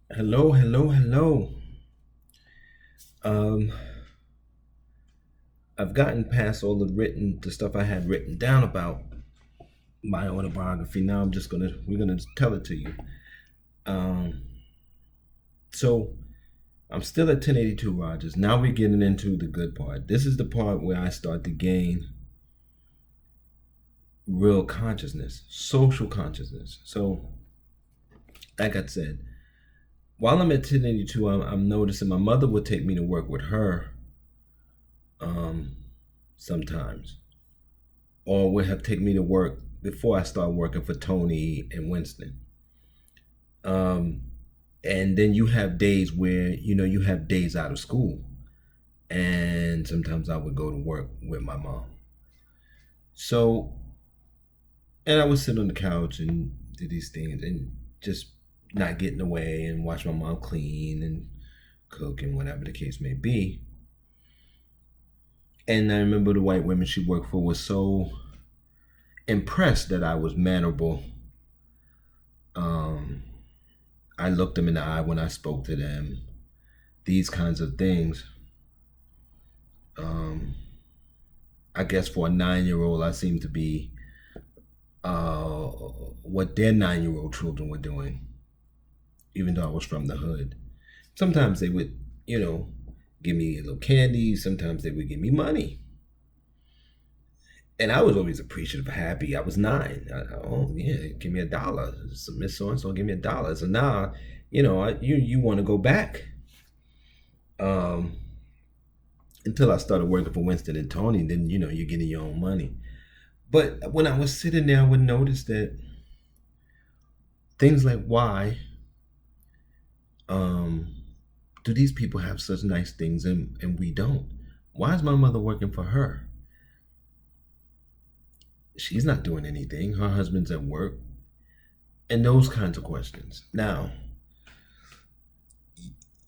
Hello, hello, hello. Um, I've gotten past all the stuff I had written down about my autobiography. Now we're gonna tell it to you. Um, so I'm still at 1082 Rogers. Now we're getting into the good part. This is the part where I start to gain real consciousness, social consciousness. So, like I said, while I'm at 1082, I'm noticing my mother would take me to work with her um, sometimes, or would have taken me to work before I started working for Tony and Winston. Um, and then you have days where you have days out of school, and sometimes I would go to work with my mom. So, and I would sit on the couch and do these things and just not get in the way and watch my mom clean and cook and whatever the case may be. And I remember the white women she worked for was so impressed that I was mannerable. Um, I looked them in the eye when I spoke to them. These kinds of things. Um, I guess for a 9 year old, I seemed to be what their 9 year old children were doing, even though I was from the hood. Sometimes they would, you know, give me a little candy. Sometimes they would give me money. And I was always appreciative, happy. I was nine. Oh yeah, give me $1. So Miss So and So, give me $1. So now, you want to go back. Um, until I started working for Winston and Tony, then you're getting your own money. But when I was sitting there, I would notice that things like why um, do these people have such nice things and we don't? Why is my mother working for her? She's not doing anything. Her husband's at work, and those kinds of questions. Now,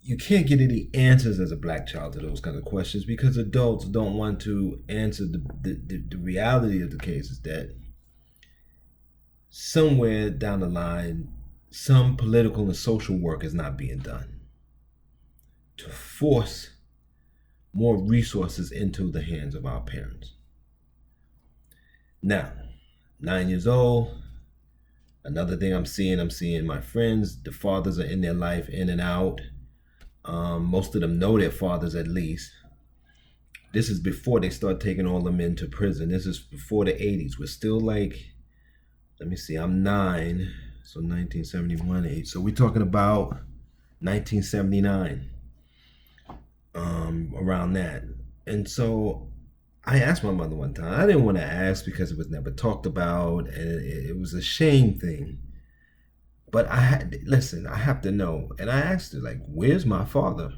you can't get any answers as a black child to those kinds of questions because adults don't want to answer the reality of the case is that somewhere down the line, some political and social work is not being done to force more resources into the hands of our parents. Now, 9 years old, another thing I'm seeing my friends, the fathers are in their life in and out. Most of them know their fathers at least. This is before they start taking all the men to prison. This is before the 80s. We're still like, let me see, I'm nine, so 1971, 8. So we're talking about 1979, around that. And so I asked my mother one time. I didn't want to ask because it was never talked about, and it was a shame thing. But I had listen. I have to know, and I asked her like, "Where's my father?"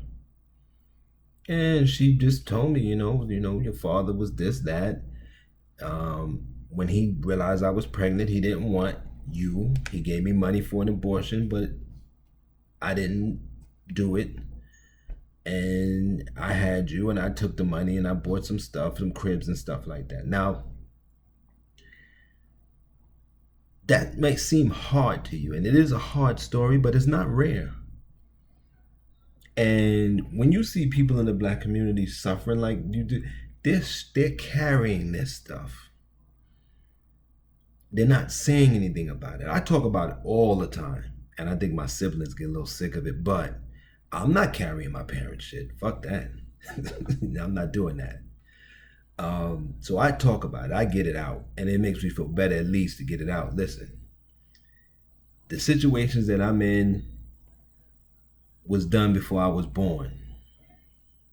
And she just told me, your father was this, that. When he realized I was pregnant, he didn't want you. He gave me money for an abortion, but I didn't do it. And I had you, and I took the money and I bought some stuff, some cribs and stuff like that. Now, that may seem hard to you, and it is a hard story, but it's not rare. And when you see people in the black community suffering like you do, they're carrying this stuff. They're not saying anything about it. I talk about it all the time, and I think my siblings get a little sick of it, but I'm not carrying my parents' shit. Fuck that. I'm not doing that. So I talk about it. I get it out, and it makes me feel better at least to get it out. Listen, the situations that I'm in was done before I was born.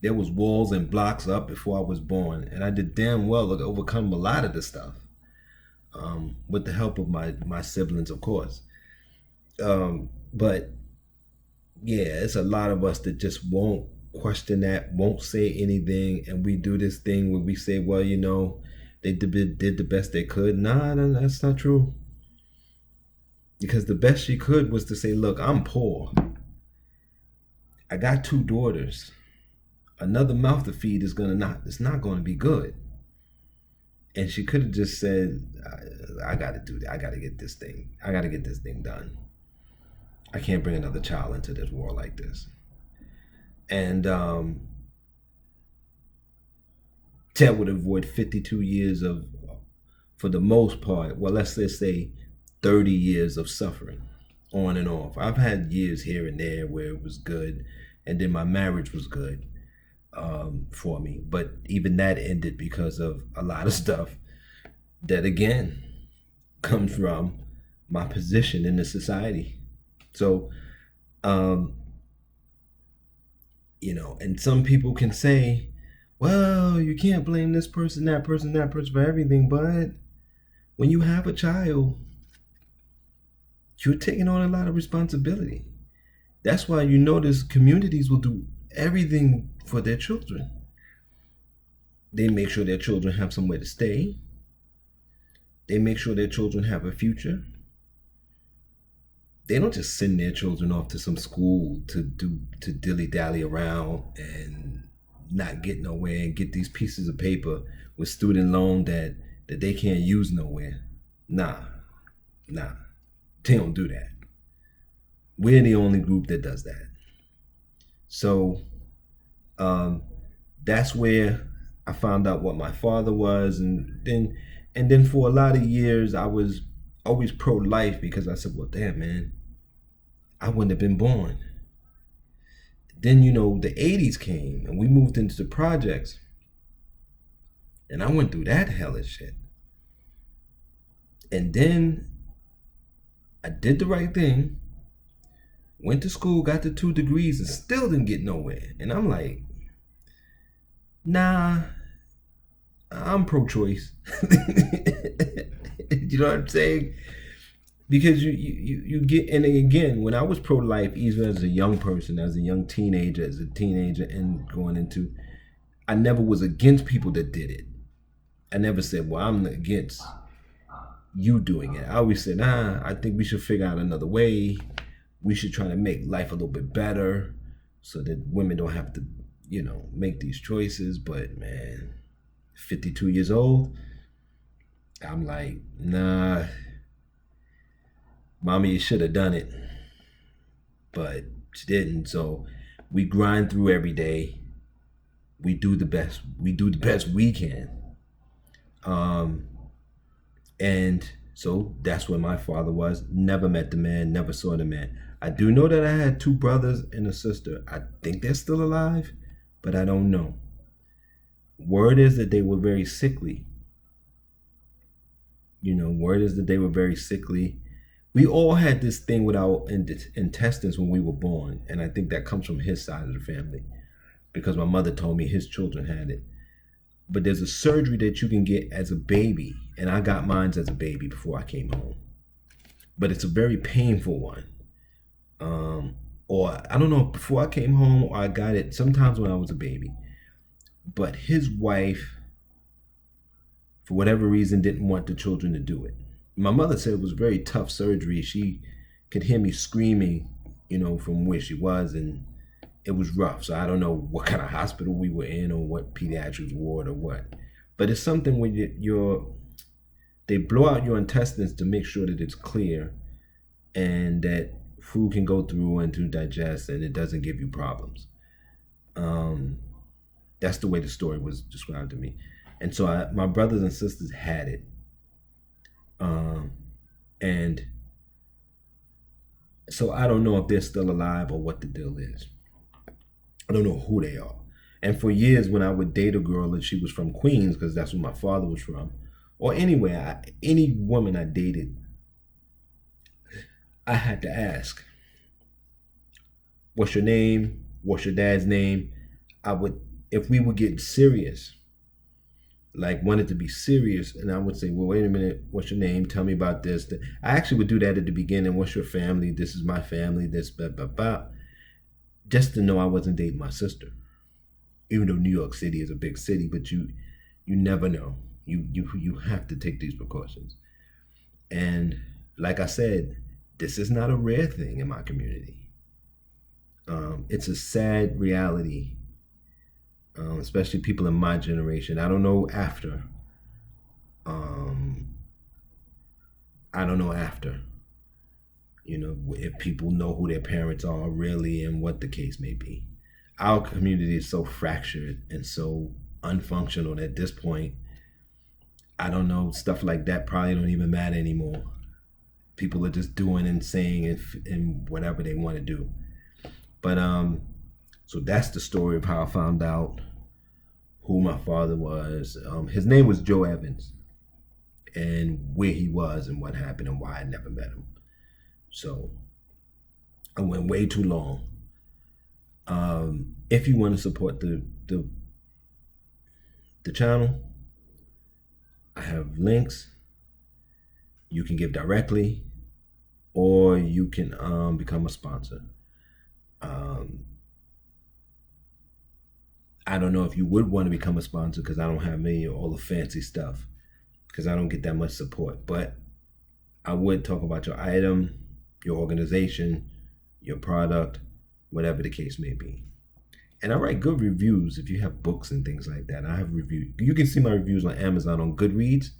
There was walls and blocks up before I was born, and I did damn well to overcome a lot of the stuff, with the help of my siblings, of course. But yeah, it's a lot of us that just won't question that, won't say anything, and we do this thing where we say, well, they did the best they could. Nah, that's not true. Because the best she could was to say, look, I'm poor. I got two daughters. Another mouth to feed it's not gonna be good. And she could have just said, I gotta do that. I gotta get this thing done. I can't bring another child into this world like this. And Ted would avoid 52 years of, for the most part, well, let's just say 30 years of suffering on and off. I've had years here and there where it was good, and then my marriage was good for me. But even that ended because of a lot of stuff that, again, comes from my position in the society. So, and some people can say, well, you can't blame this person, that person, that person for everything. But when you have a child, you're taking on a lot of responsibility. That's why you notice communities will do everything for their children. They make sure their children have somewhere to stay. They make sure their children have a future. They don't just send their children off to some school to dilly-dally around and not get nowhere and get these pieces of paper with student loan that they can't use nowhere. Nah. They don't do that. We're the only group that does that. So that's where I found out what my father was, and then for a lot of years I was always pro-life because I said, well, damn, man, I wouldn't have been born. Then, the 80s came and we moved into the projects, and I went through that hellish shit. And then I did the right thing, went to school, got the 2 degrees, and still didn't get nowhere. And I'm like, nah, I'm pro-choice. You know what I'm saying? Because you get, and again, when I was pro-life, even as a young person, as a young teenager, and going into, I never was against people that did it. I never said, well, I'm against you doing it. I always said, I think we should figure out another way. We should try to make life a little bit better so that women don't have to, make these choices. But man, 52 years old, I'm like, nah, mommy, you should have done it. But she didn't. So we grind through every day. We do the best. We do the best we can. And so that's where my father was. Never met the man, never saw the man. I do know that I had 2 brothers and a sister. I think they're still alive, but I don't know. Word is that they were very sickly. Word is that they were very sickly. We all had this thing with our intestines when we were born, and I think that comes from his side of the family because my mother told me his children had it. But there's a surgery that you can get as a baby, and I got mine as a baby before I came home. But it's a very painful one. Or I don't know, before I came home, or I got it sometimes when I was a baby. But his wife, for whatever reason, didn't want the children to do it. My mother said it was very tough surgery. She could hear me screaming, from where she was, and it was rough. So I don't know what kind of hospital we were in or what pediatrics ward or what. But it's something when they blow out your intestines to make sure that it's clear and that food can go through and to digest and it doesn't give you problems. That's the way the story was described to me. And so my brothers and sisters had it. And so I don't know if they're still alive or what the deal is. I don't know who they are. And for years when I would date a girl and she was from Queens, because that's where my father was from, or anywhere, any woman I dated, I had to ask, what's your name? What's your dad's name? If we were getting serious, like wanted to be serious, and I would say, well, wait a minute, what's your name? Tell me about this. I actually would do that at the beginning. What's your family? This is my family, this, blah, blah, blah. Just to know I wasn't dating my sister. Even though New York City is a big city, but you never know. You have to take these precautions. And like I said, this is not a rare thing in my community. It's a sad reality, especially people in my generation. I don't know after. if people know who their parents are really and what the case may be. Our community is so fractured and so unfunctional at this point. I don't know, stuff like that probably don't even matter anymore. People are just doing and saying and whatever they want to do. But so that's the story of how I found out who my father was. His name was Joe Evans, and where he was and what happened and why I never met him. So I went way too long. If you want to support the channel, I have links. You can give directly, or you can become a sponsor. I don't know if you would want to become a sponsor because I don't have all the fancy stuff because I don't get that much support. But I would talk about your item, your organization, your product, whatever the case may be. And I write good reviews if you have books and things like that. I have reviews. You can see my reviews on Amazon on Goodreads.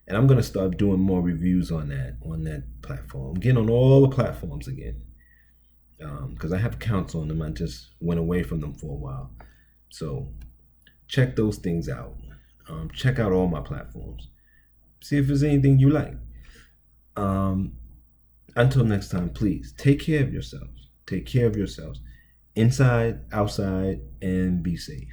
And I'm going to start doing more reviews on that platform. I'm getting on all the platforms again because I have accounts on them. I just went away from them for a while. So check those things out. Check out all my platforms. See if there's anything you like. Until next time, please take care of yourselves. Take care of yourselves. Inside, outside, and be safe.